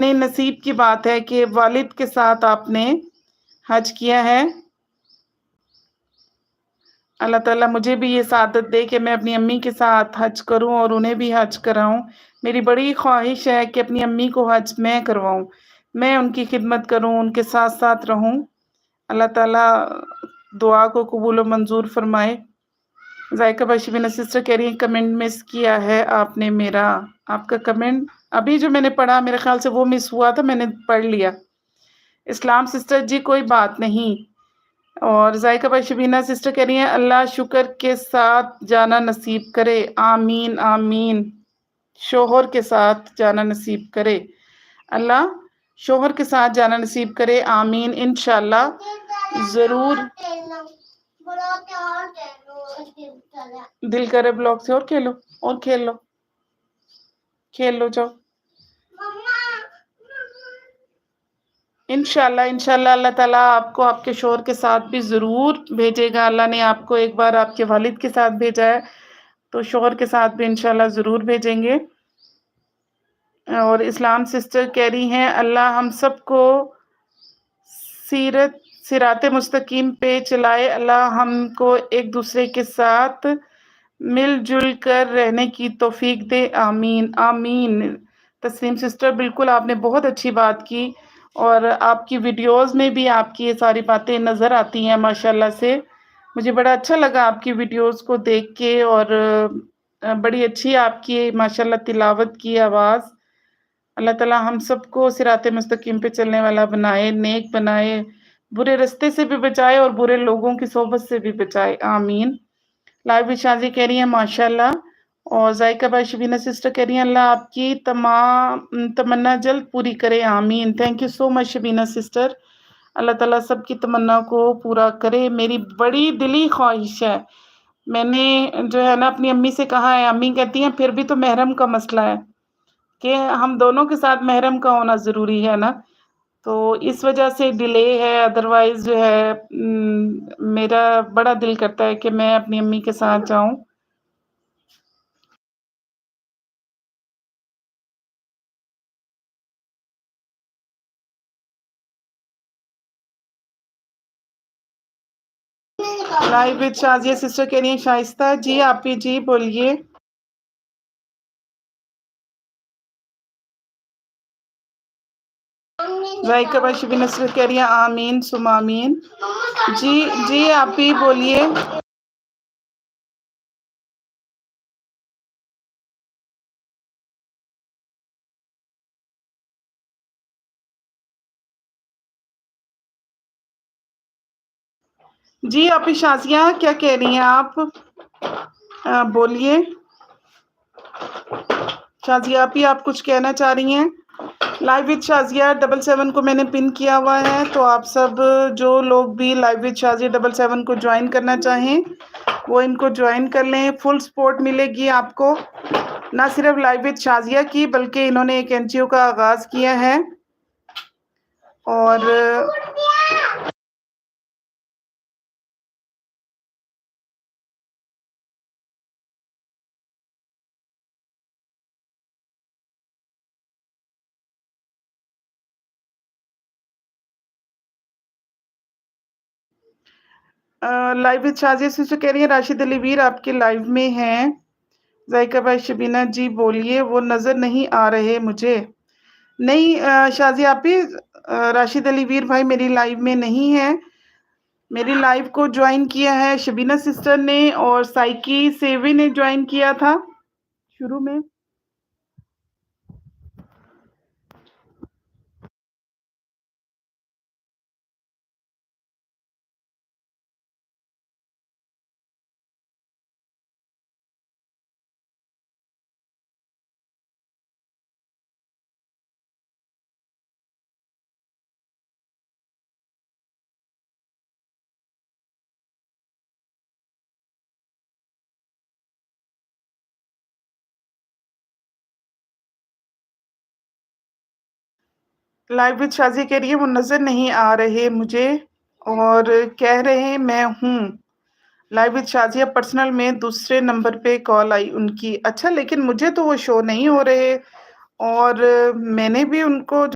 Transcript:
नहीं, नसीब की बात है कि वालिद के साथ आपने हज किया है। अल्लाह ताला मुझे भी ये सआदत दे कि मैं अपनी अम्मी के साथ हज करूं और उन्हें भी हज कराऊं। मेरी बड़ी ख्वाहिश है कि अपनी अम्मी को हज मैं करवाऊं, मैं उनकी खिदमत करूं, उनके साथ साथ रहूं। अल्लाह ताला दुआ को कबूल व मंजूर फरमाए। जायका बाशिबिना सिस्टर कह रही है कमेंट मिस किया है आपने मेरा। आपका कमेंट अभी जो मैंने पढ़ा मेरे ख्याल से वो मिस हुआ था, मैंने पढ़ लिया। इस्लाम सिस्टर जी कोई बात नहीं। और जायका बाशिबिना सिस्टर कह रही हैं अल्लाह शुक्र के साथ जाना नसीब करे, आमीन आमीन। शोहर के साथ जाना नसीब करे, अल्लाह शोहर के साथ जाना नसीब करे, आमीन। इंशाल्लाह जरूर। दिल करे ब्लॉक से और खेलो और खेल लो, खेल लो जाओ। इंशाल्लाह अल्लाह ताला आपको आपके शोहर के साथ भी ज़रूर भेजेगा। अल्लाह ने आपको एक बार आपके वालिद के साथ भेजा है तो शोहर के साथ भी इंशाल्लाह ज़रूर भेजेंगे। और इस्लाम सिस्टर कह रही हैं अल्लाह हम सबको सिराते मुस्तकीम पे चलाए, अल्लाह हमको एक दूसरे के साथ मिलजुल कर रहने की तौफीक दे, आमीन आमीन। तस्लीम सिस्टर बिल्कुल आपने बहुत अच्छी बात की और आपकी वीडियोस में भी आपकी ये सारी बातें नज़र आती हैं माशाल्लाह से। मुझे बड़ा अच्छा लगा आपकी वीडियोस को देख के और बड़ी अच्छी आपकी माशाल्लाह तिलावत की आवाज़। अल्लाह ताला हम सबको सिराते मुस्तकीम पे चलने वाला बनाए, नेक बनाए, बुरे रास्ते से भी बचाए और बुरे लोगों की सोबत से भी बचाए, आमीन। लाइव विशाजी कह रही हैं माशाल्लाह। और जायका बाशिबिना सिस्टर कह रही हैं अल्लाह आपकी तमाम तमन्ना जल्द पूरी करे, आमीन। Thank you so much Shabina sister. Allah ताला सबकी तमन्ना को पूरा करे। मेरी बड़ी दिली ख्वाहिश है, मैंने जो है ना अपनी अम्मी से कहा है, अम्मी कहती हैं फिर भी तो महरम का मसला है कि हम दोनों के साथ महरम का होना ज़रूरी है ना, तो इस वजह से डिले है। अदरवाइज जो है मेरा बड़ा दिल करता है कि मैं अपनी अम्मी के साथ जाऊं। लाइव विद शाजिया सिस्टर कह रही हैं शाइस्ता जी आप ही जी बोलिए। जायका बाशिबिना सिस्टर कह रही हैं आमीन सुमा आमीन। जी जी आप ही बोलिए। जी आप ही शाजिया क्या कह रही हैं आप, बोलिए। शाजिया आप ही आप कुछ कहना चाह रही हैं। लाइव विद शाजिया 77 को मैंने पिन किया हुआ है, तो आप सब जो लोग भी लाइव विद शाजिया 77 को ज्वाइन करना चाहें वो इनको ज्वाइन कर लें। फुल सपोर्ट मिलेगी आपको, ना सिर्फ लाइव विद शाजिया की बल्कि इन्होंने एक एनजीओ का आगाज किया है। और लाइव विद शाजिया सिस्टर कह रही है राशिद अली वीर आपके लाइव में हैं। जायका भाई शबीना जी बोलिए, वो नज़र नहीं आ रहे मुझे। नहीं शाजिया आप ही राशिद अली वीर भाई मेरी लाइव में नहीं है। मेरी लाइव को ज्वाइन किया है शबीना सिस्टर ने और साइकी सेवी ने ज्वाइन किया था शुरू में। लाइव विद शाजी कह रही है वो नज़र नहीं आ रहे मुझे और कह रहे हैं मैं हूँ लाइव विद शाजिया। पर्सनल में दूसरे नंबर पे कॉल आई उनकी। अच्छा, लेकिन मुझे तो वो शो नहीं हो रहे और मैंने भी उनको